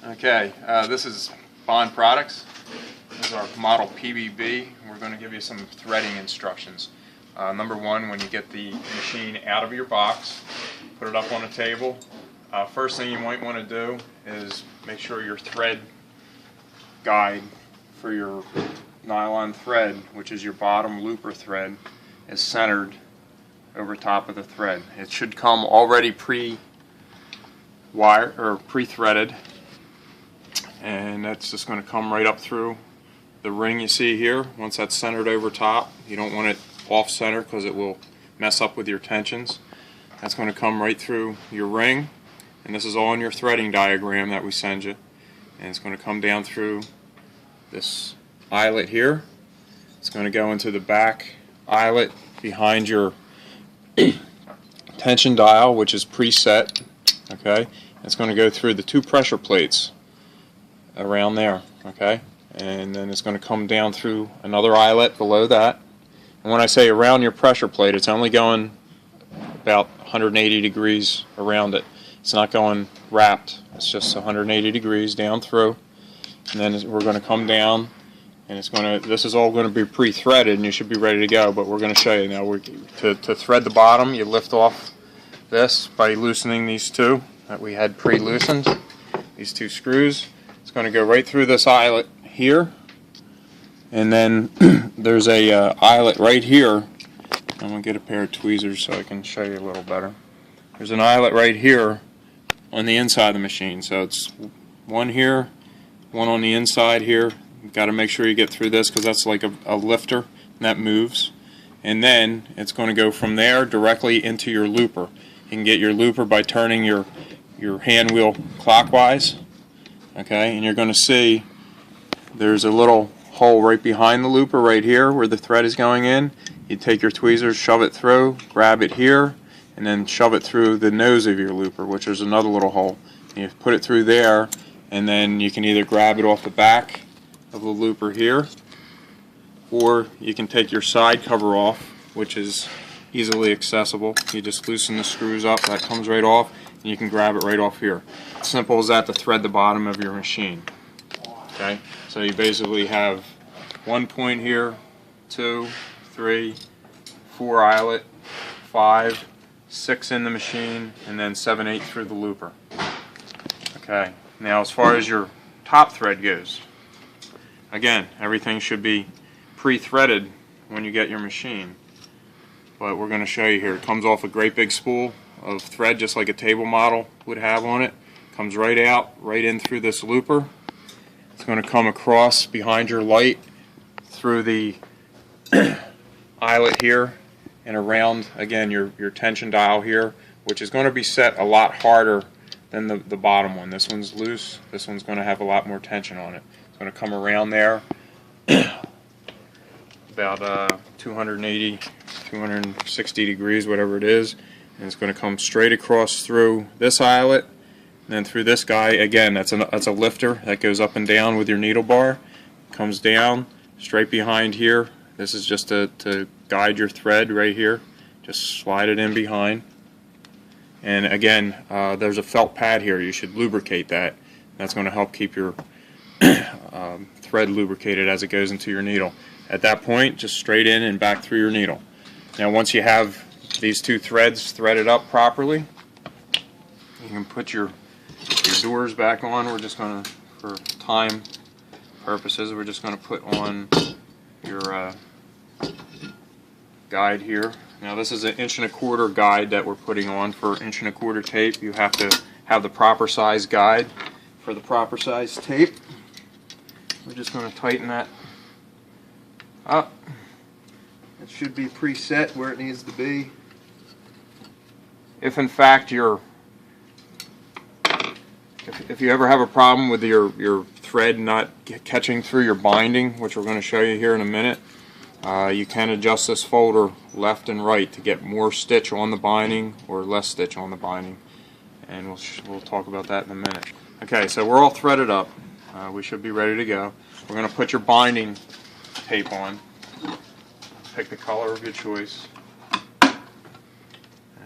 Okay, this is Bond Products. This is our model PBB. We're going to give you some threading instructions. Number one, when you get the machine out of your box, put it up on a table. First thing you might want to do is make sure your thread guide for your nylon thread, which is your bottom looper thread, is centered over top of the thread. It should come already pre-wired or pre-threaded, and that's just going to come right up through the ring you see here. Once that's centered over top, you don't want it off center because it will mess up with your tensions. That's going to come right through your ring, and this is all in your threading diagram that we send you, and it's going to come down through this eyelet here. It's going to go into the back eyelet behind your tension dial, which is preset. Okay, it's going to go through the two pressure plates around there. Okay, and then it's going to come down through another eyelet below that. And when I say around your pressure plate, it's only going about 180 degrees around it. It's not going wrapped. It's just 180 degrees down through. And then we're going to come down, and it's going to. This is all going to be pre-threaded, and you should be ready to go. But we're going to show you now. To thread the bottom, you lift off this by loosening these two that we had pre-loosened. These two screws. It's going to go right through this eyelet here, and then there's a eyelet right here. I'm going to get a pair of tweezers so I can show you a little better. There's an eyelet right here on the inside of the machine. So it's one here, one on the inside here. You've got to make sure you get through this because that's like a lifter, and that moves. And then it's going to go from there directly into your looper. You can get your looper by turning your hand wheel clockwise. Okay, and you're going to see there's a little hole right behind the looper right here where the thread is going in. You take your tweezers, shove it through, grab it here, and then shove it through the nose of your looper, which is another little hole. And you put it through there, and then you can either grab it off the back of the looper here, or you can take your side cover off, which is easily accessible. You just loosen the screws up, that comes right off, and you can grab it right off here. It's simple as that to thread the bottom of your machine. Okay, so you basically have 1 point here, 2, 3, 4 eyelet, 5, 6 in the machine, and then 7, 8 through the looper. Okay, now as far as your top thread goes, again, everything should be pre-threaded when you get your machine. But we're going to show you here. It comes off a great big spool of thread just like a table model would have on it. Comes right out, right in through this looper. It's going to come across behind your light through the eyelet here and around, again, your tension dial here, which is going to be set a lot harder than the bottom one. This one's loose. This one's going to have a lot more tension on it. It's going to come around there about 280, 260 degrees, whatever it is, and it's going to come straight across through this eyelet, and then through this guy. Again, that's a lifter that goes up and down with your needle bar. Comes down straight behind here. This is just to guide your thread right here. Just slide it in behind. And again, there's a felt pad here. You should lubricate that. That's going to help keep your thread lubricated as it goes into your needle. At that point, just straight in and back through your needle. Now once you have these two threads threaded up properly, you can put your doors back on. We're just going to, for time purposes, we're just going to put on your guide here. Now this is an 1¼ inch guide that we're putting on. For 1¼ inch tape, you have to have the proper size guide for the proper size tape. We're just going to tighten that up. It should be preset where it needs to be. If in fact if you ever have a problem with your thread not catching through your binding, which we're going to show you here in a minute, you can adjust this folder left and right to get more stitch on the binding or less stitch on the binding, and we'll talk about that in a minute. Okay, so we're all threaded up. We should be ready to go. We're going to put your binding tape on. Pick the color of your choice.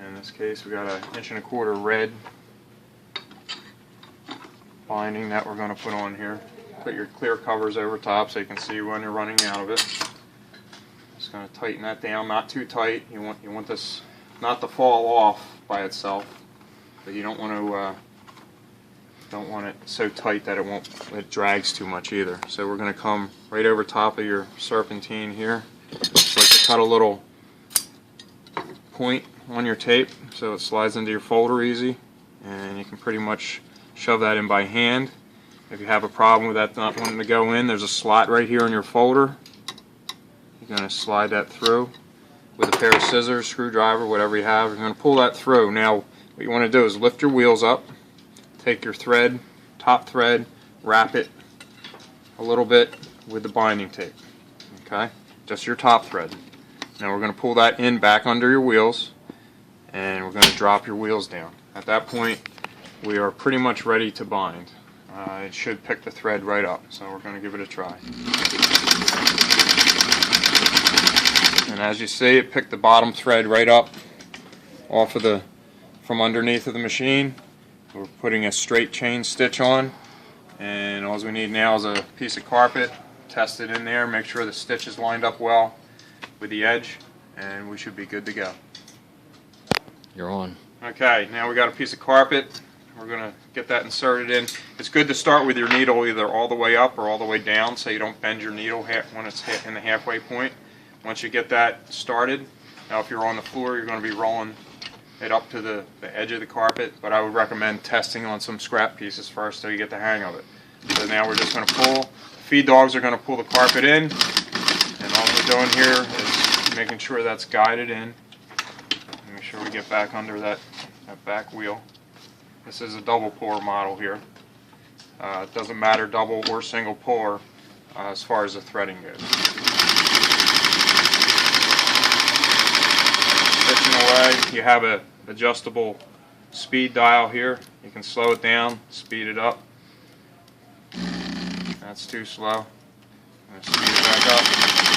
In this case, we got an 1¼ inch red. binding that we're going to put on here. Put your clear covers over top so you can see when you're running out of it. Just going to tighten that down, not too tight. You want this not to fall off by itself, but you don't want it so tight that it drags too much either. So we're going to come right over top of your serpentine here. Just like to cut a little point on your tape so it slides into your folder easy, and you can pretty much shove that in by hand. If you have a problem with that not wanting to go in, there's a slot right here in your folder. You're going to slide that through with a pair of scissors, screwdriver, whatever you have. You're going to pull that through. Now what you want to do is lift your wheels up, take your thread, top thread, wrap it a little bit with the binding tape. Okay? Just your top thread. Now we're going to pull that in back under your wheels, and we're going to drop your wheels down. At that point, we are pretty much ready to bind. It should pick the thread right up, so we're going to give it a try. And as you see, it picked the bottom thread right up off of from underneath of the machine. We're putting a straight chain stitch on, and all we need now is a piece of carpet. Test it in there, make sure the stitch is lined up well with the edge, and we should be good to go. You're on. Okay, now we got a piece of carpet. We're going to get that inserted in. It's good to start with your needle either all the way up or all the way down so you don't bend your needle when it's in the halfway point. Once you get that started, now if you're on the floor, you're going to be rolling it up to the edge of the carpet, but I would recommend testing on some scrap pieces first so you get the hang of it. So now we're just going to pull. Feed dogs are going to pull the carpet in, and all we're doing here is making sure that's guided in. Make sure we get back under that back wheel. This is a double pour model here. It doesn't matter double or single pour as far as the threading goes. Stitching away, you have an adjustable speed dial here. You can slow it down, speed it up. That's too slow. I'm going to speed it back up.